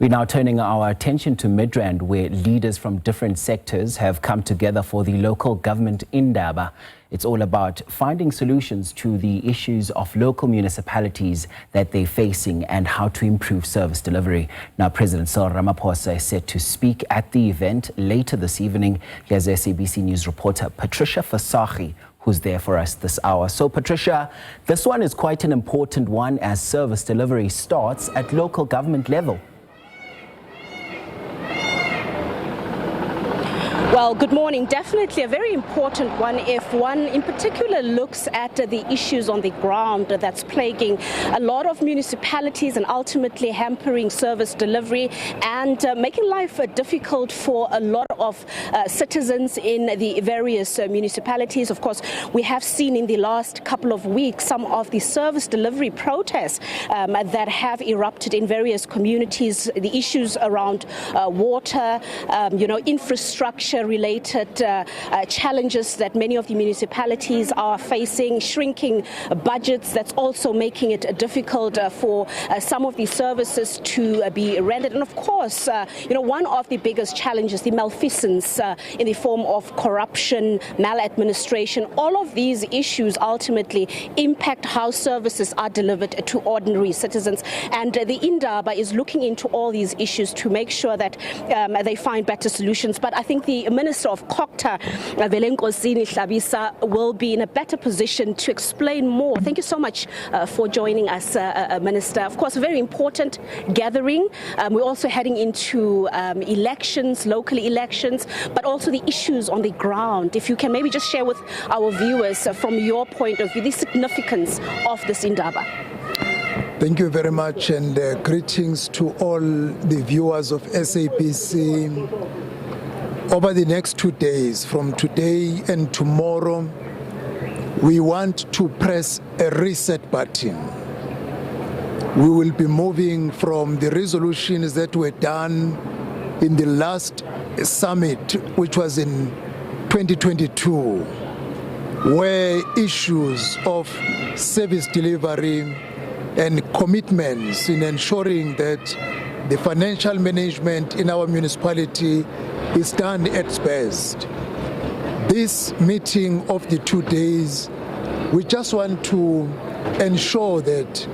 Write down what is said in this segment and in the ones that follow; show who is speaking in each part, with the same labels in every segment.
Speaker 1: We're now turning our attention to Midrand, where leaders from different sectors have come together for the Local Government Indaba. It's all about finding solutions to the issues of local municipalities that they're facing and how to improve service delivery. Now, President Cyril Ramaphosa is set to speak at the event later this evening. Here's SABC News reporter Patricia Visagie, who's there for us this hour. So, Patricia, this one is quite an important one as service delivery starts at local government level.
Speaker 2: Well, good morning. Definitely a very important one if one in particular looks at the issues on the ground that's plaguing a lot of municipalities and ultimately hampering service delivery and making life difficult for a lot of citizens in the various municipalities. Of course, we have seen in the last couple of weeks some of the service delivery protests that have erupted in various communities, the issues around water, infrastructure related challenges that many of the municipalities are facing, shrinking budgets that's also making it difficult for some of the services to be rendered. And of course, one of the biggest challenges, the malfeasance in the form of corruption, maladministration. All of these issues ultimately impact how services are delivered to ordinary citizens. And the Indaba is looking into all these issues to make sure that they find better solutions. But I think the Minister of COGTA, Velenkosini Hlabisa, will be in a better position to explain more. Thank you so much for joining us, Minister. Of course, a very important gathering. We're also heading into elections, local elections, but also the issues on the ground. If you can maybe just share with our viewers from your point of view the significance of this Indaba.
Speaker 3: Thank you very much, and greetings to all the viewers of SABC. Over the next 2 days, from today and tomorrow, we want to press a reset button. We will be moving from the resolutions that were done in the last summit, which was in 2022, where issues of service delivery and commitments in ensuring that the financial management in our municipality is done at its best. This meeting of the 2 days, we just want to ensure that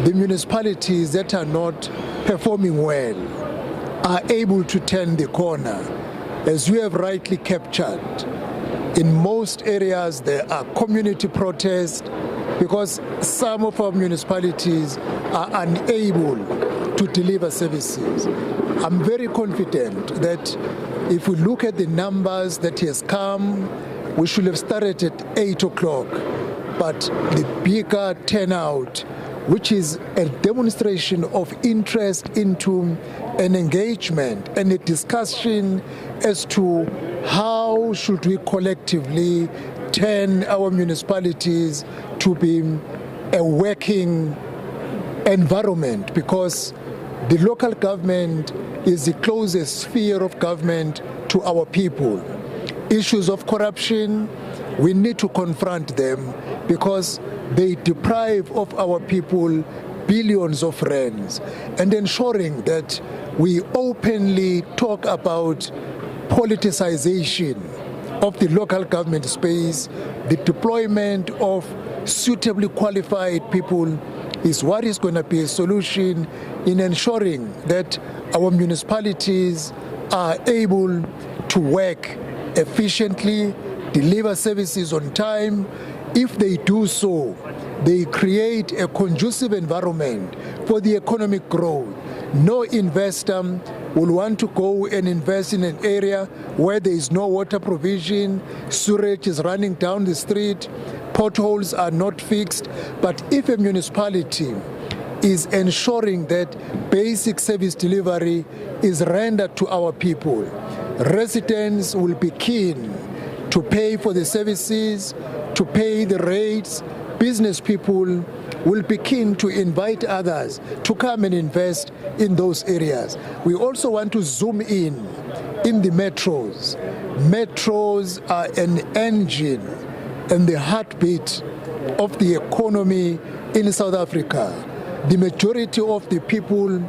Speaker 3: the municipalities that are not performing well are able to turn the corner. As you have rightly captured, in most areas there are community protests because some of our municipalities are unable to deliver services. I'm very confident that if we look at the numbers that has come, we should have started at 8 o'clock. But the bigger turnout, which is a demonstration of interest into an engagement and a discussion as to how should we collectively turn our municipalities to be a working environment, because the local government is the closest sphere of government to our people. Issues of corruption, we need to confront them because they deprive of our people billions of rands, and ensuring that we openly talk about politicization of the local government space, the deployment of suitably qualified people is what is going to be a solution in ensuring that our municipalities are able to work efficiently, deliver services on time. If they do so, they create a conducive environment for the economic growth. No investor will want to go and invest in an area where there is no water provision, sewage is running down the street, potholes are not fixed. But if a municipality is ensuring that basic service delivery is rendered to our people, residents will be keen to pay for the services, to pay the rates. Business people will be keen to invite others to come and invest in those areas. We also want to zoom in the metros. Metros are an engine and the heartbeat of the economy in South Africa. The majority of the people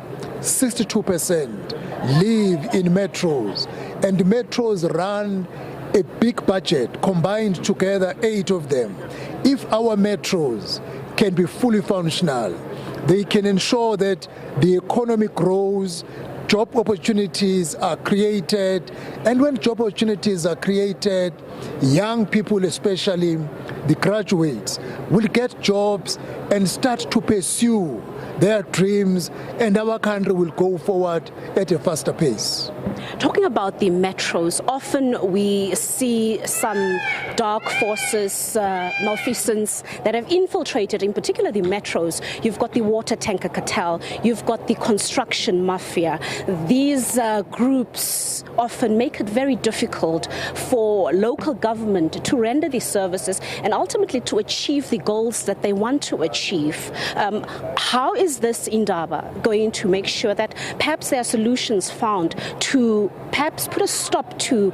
Speaker 3: 62% live in metros, and metros run a big budget, combined together 8 of them. If our metros can be fully functional, they can ensure that the economy grows, job opportunities are created, and when job opportunities are created, young people, especially the graduates, will get jobs and start to pursue their dreams, and our country will go forward at a faster pace.
Speaker 2: Talking about the metros, often we see some dark forces, malfeasance that have infiltrated, in particular the metros. You've got the water tanker cartel, you've got the construction mafia. These groups often make it very difficult for local government to render these services and ultimately to achieve the goals that they want to achieve. How is this Indaba going to make sure that perhaps there are solutions found to perhaps put a stop to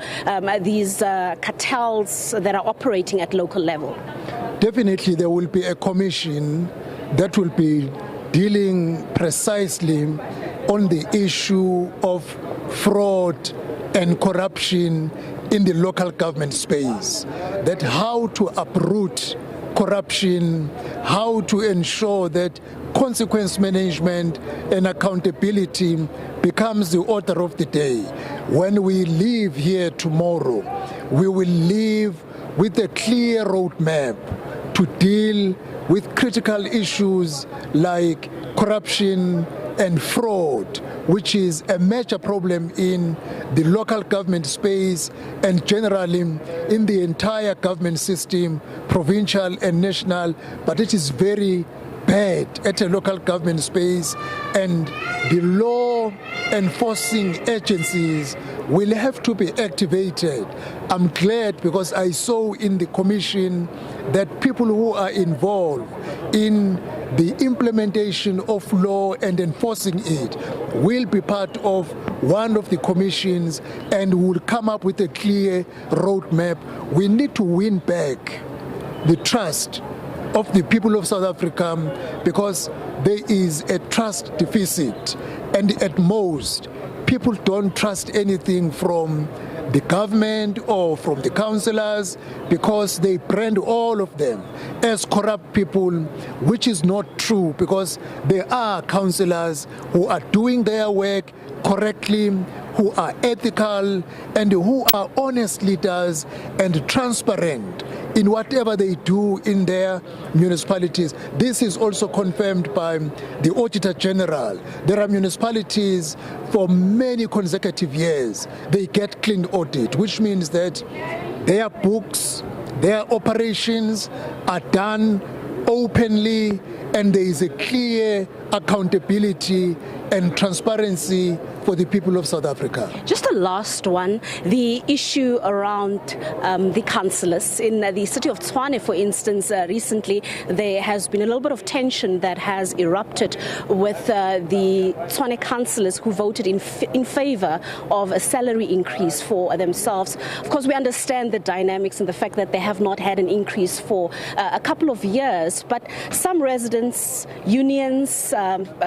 Speaker 2: these cartels that are operating at local level?
Speaker 3: Definitely there will be a commission that will be dealing precisely on the issue of fraud and corruption in the local government space, that how to uproot corruption, how to ensure that consequence management and accountability becomes the order of the day. When we leave here tomorrow, we will leave with a clear roadmap to deal with critical issues like corruption and fraud, which is a major problem in the local government space and generally in the entire government system, provincial and national, but it is very bad at a local government space, and the law enforcing agencies will have to be activated. I'm glad because I saw in the commission that people who are involved in the implementation of law and enforcing it will be part of one of the commissions and will come up with a clear roadmap. We need to win back the trust of the people of South Africa because there is a trust deficit, and at most people don't trust anything from the government or from the councillors because they brand all of them as corrupt people, which is not true because there are councillors who are doing their work correctly, who are ethical and who are honest leaders and transparent in whatever they do in their municipalities. This is also confirmed by the Auditor General. There are municipalities for many consecutive years, they get clean audit, which means that their books, their operations are done openly and there is a clear accountability and transparency for the people of South Africa.
Speaker 2: Just the last one, the issue around the councillors. In the city of Tshwane, for instance, recently there has been a little bit of tension that has erupted with the Tshwane councillors who voted in favor of a salary increase for themselves. Of course, we understand the dynamics and the fact that they have not had an increase for a couple of years, but some residents, unions,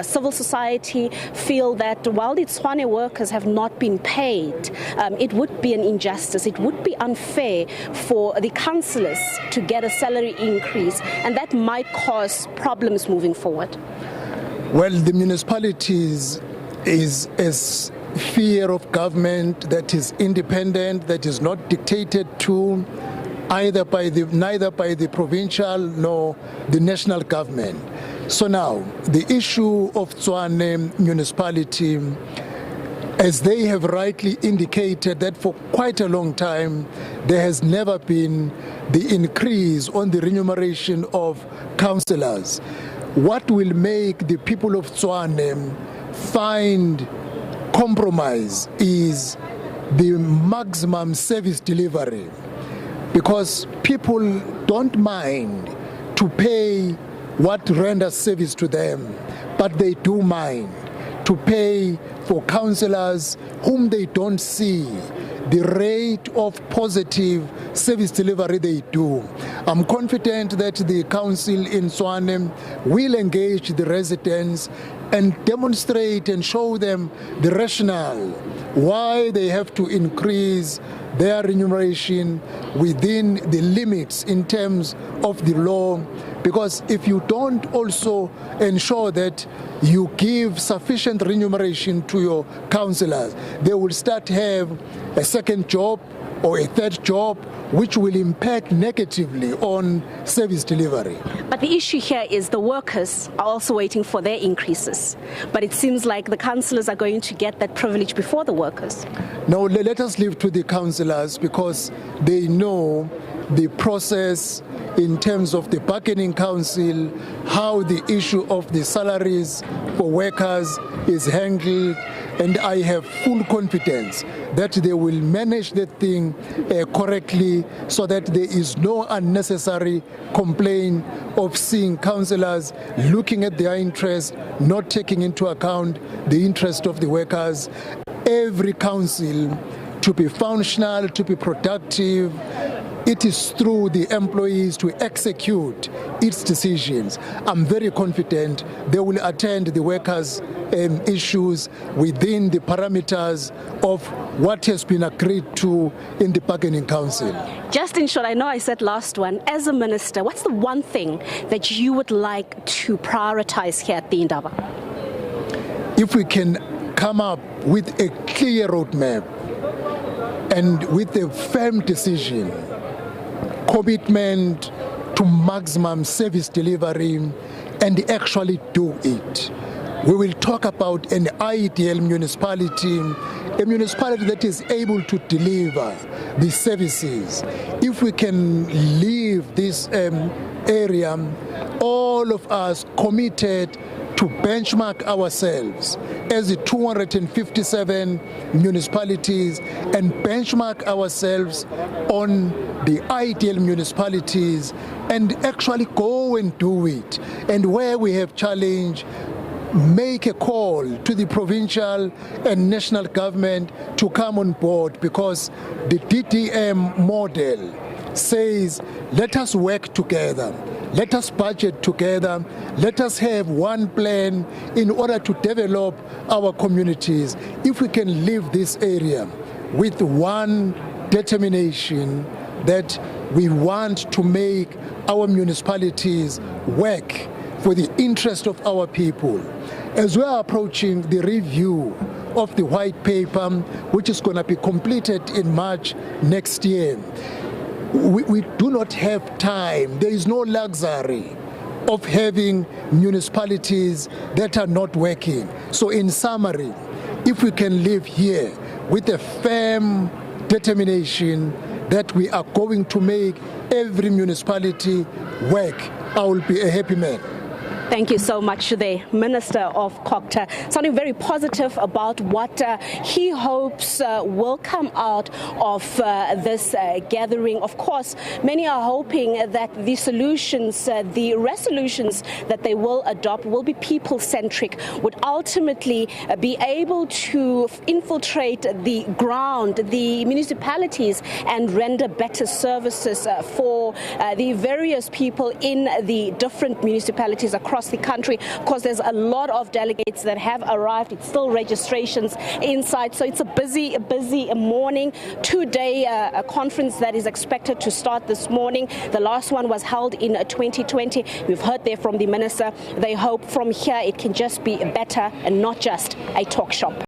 Speaker 2: civil society feel that while the Tshwane workers have not been paid, it would be an injustice, it would be unfair for the councillors to get a salary increase, and that might cause problems moving forward.
Speaker 3: Well, the municipalities is a sphere of government that is independent, that is not dictated to neither by the provincial nor the national government. So now, the issue of Tshwane municipality, as they have rightly indicated that for quite a long time, there has never been the increase on the remuneration of councillors. What will make the people of Tshwane find compromise is the maximum service delivery, because people don't mind to pay what renders service to them, but they do mind to pay for councillors whom they don't see the rate of positive service delivery they do. I'm confident that the council in Tshwane will engage the residents and demonstrate and show them the rationale why they have to increase their remuneration within the limits in terms of the law. Because if you don't also ensure that you give sufficient remuneration to your councillors, they will start to have a second job or a third job, which will impact negatively on service delivery.
Speaker 2: But the issue here is the workers are also waiting for their increases. But it seems like the councillors are going to get that privilege before the workers.
Speaker 3: Now, let us leave to the councillors, because they know the process in terms of the bargaining council, how the issue of the salaries for workers is handled, and I have full confidence that they will manage the thing correctly, so that there is no unnecessary complaint of seeing councillors looking at their interest, not taking into account the interest of the workers. Every council, to be functional, to be productive, it is through the employees to execute its decisions. I'm very confident they will attend the workers' issues within the parameters of what has been agreed to in the bargaining council.
Speaker 2: Just in short, I know I said last one, as a minister, what's the one thing that you would like to prioritize here at the Indaba?
Speaker 3: If we can come up with a clear roadmap and with a firm decision, commitment to maximum service delivery, and actually do it. We will talk about an ideal municipality, a municipality that is able to deliver the services. If we can leave this area, all of us committed to benchmark ourselves as the 257 municipalities and benchmark ourselves on the ideal municipalities and actually go and do it. And where we have challenge, make a call to the provincial and national government to come on board, because the DDM model says, let us work together. Let us budget together. Let us have one plan in order to develop our communities. If we can leave this area with one determination that we want to make our municipalities work for the interest of our people. As we are approaching the review of the white paper, which is going to be completed in March next year, we do not have time. There is no luxury of having municipalities that are not working. So in summary, if we can live here with a firm determination that we are going to make every municipality work, I will be a happy man.
Speaker 2: Thank you so much to the Minister of COGTA, sounding very positive about what he hopes will come out of this gathering. Of course, many are hoping that the solutions, the resolutions that they will adopt will be people-centric, would ultimately be able to infiltrate the ground, the municipalities, and render better services for the various people in the different municipalities across the country. Of course, there's a lot of delegates that have arrived. It's still registrations inside, so it's a busy morning. Two-day conference that is expected to start this morning. The last one was held in 2020. We've heard there from the minister. They hope from here it can just be better and not just a talk shop.